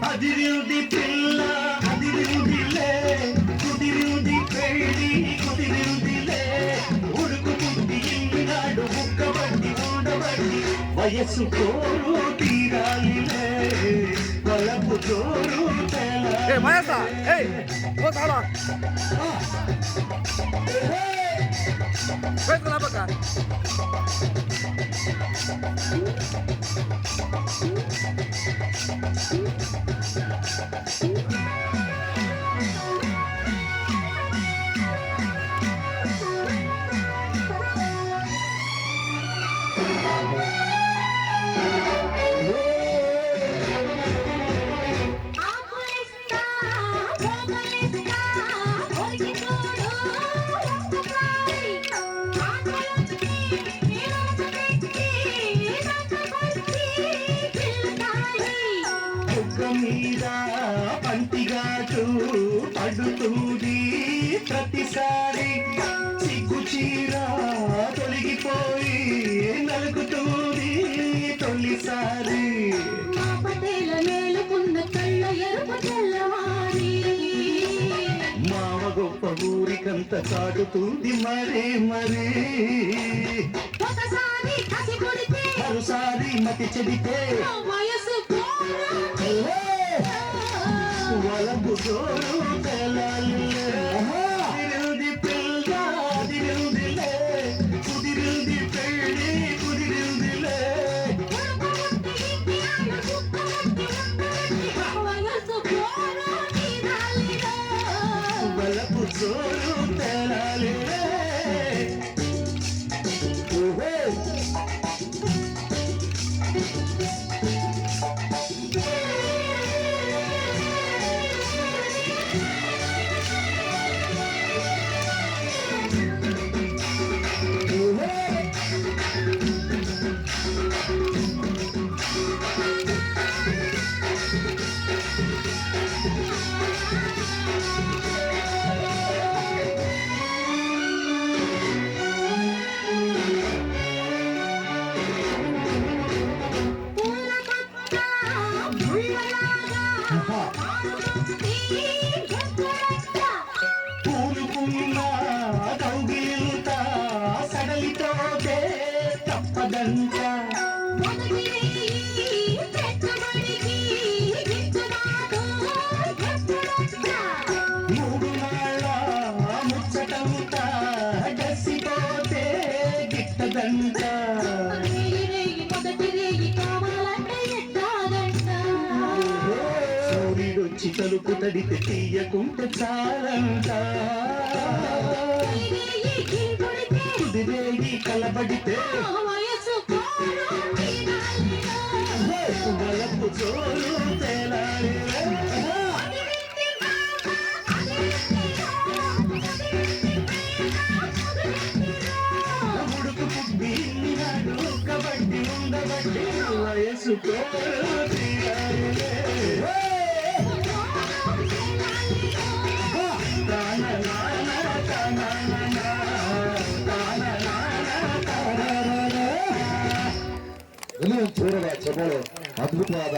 అదిరింది పిల్ల అదిరిందిలే కుదిరింది పెళ్ళి కుదిరిందిలే ఉడుకు పుట్టి ఇన్నాడు ముక్కబట్టి ఉండబట్టి వయస్సు కోరు తీరాలిలే వలపు తోరు మీద పంటిగాటు పడుతుంది ప్రతిసారి సిగ్గు చీర తొలగిపోయి నలుగుతుంది తొలిసారి మామ గొప్ప ఊరికంత చాటుతుంది మరే మరే మరోసారి మతి చెడితే వలపు తోరు తెలాలి పిల్ల అదిరిందిలే కుదిరింది పెళ్ళి కుదిరిందిలే వలపు తోరు తెలాలి పూలుకున్నా కౌగిలింత సడలితోటే తప్పదంట మూడు నాళ్ళ ముచ్చటంతా గసిపోతే గిట్టదంట సూర్యుడొచ్చి తలుపు తడితే తీయకుంటే చాలంట కుదిరేగి కలబడితే వలపు చోరు తేలాలి ఉడుకు పుట్టి కబడ్డీ ఉండబట్టి వయసు కోరు తీరాలి చూడగా చెప్పలు అద్భుతవాದ